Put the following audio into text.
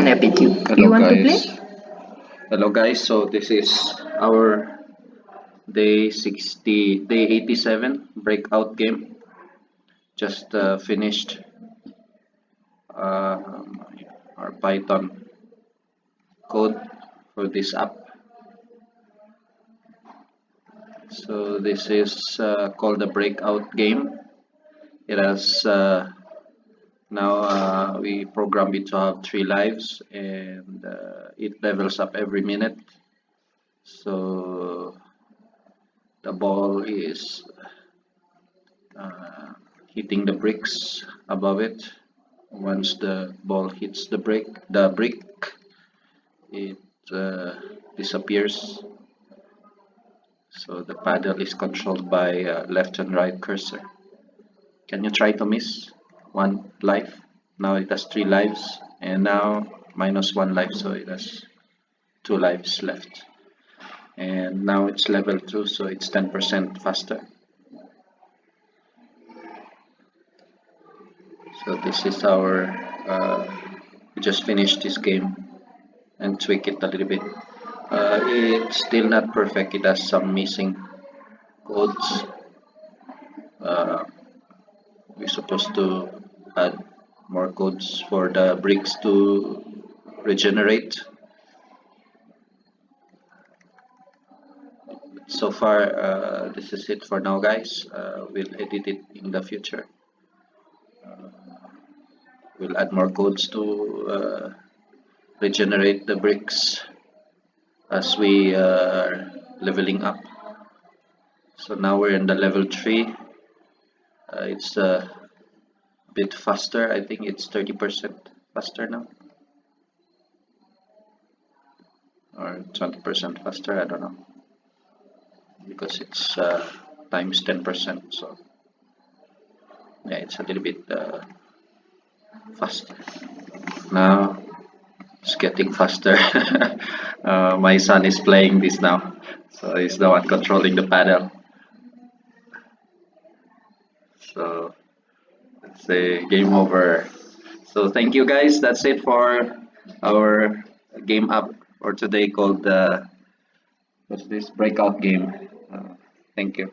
Nepit, you. Hello You want to guys. play? Hello guys. So this is our day 87 breakout game. Just finished our Python code for this app. So this is called the breakout game. It has now we program it to have 3 lives, and it levels up every minute. So the ball is uh, hitting the bricks above it. Once the ball hits the brick, it disappears. So the paddle is controlled by left and right cursor. Can you try to miss 1 life? Now it has 3 lives, and now -1 life, so it has 2 lives left. And now it's level 2, so it's 10% faster. So this is our we just finished this game and tweak it a little bit. It's still not perfect. It has some missing codes. Uh, we're supposed to add more codes for the bricks to regenerate. So far, this is it for now, guys. We'll edit it in the future. We'll add more codes to regenerate the bricks as we are leveling up. So now we're in the level 3. It's a bit faster. I think it's 30% faster now, or 20% faster. I don't know, because it's times 10%. So yeah, it's a little bit faster. Now it's getting faster. My son is playing this now, so he's the one controlling the paddle. So let's say game over. So thank you guys. That's it for our game up for today called what's this breakout game. Thank you.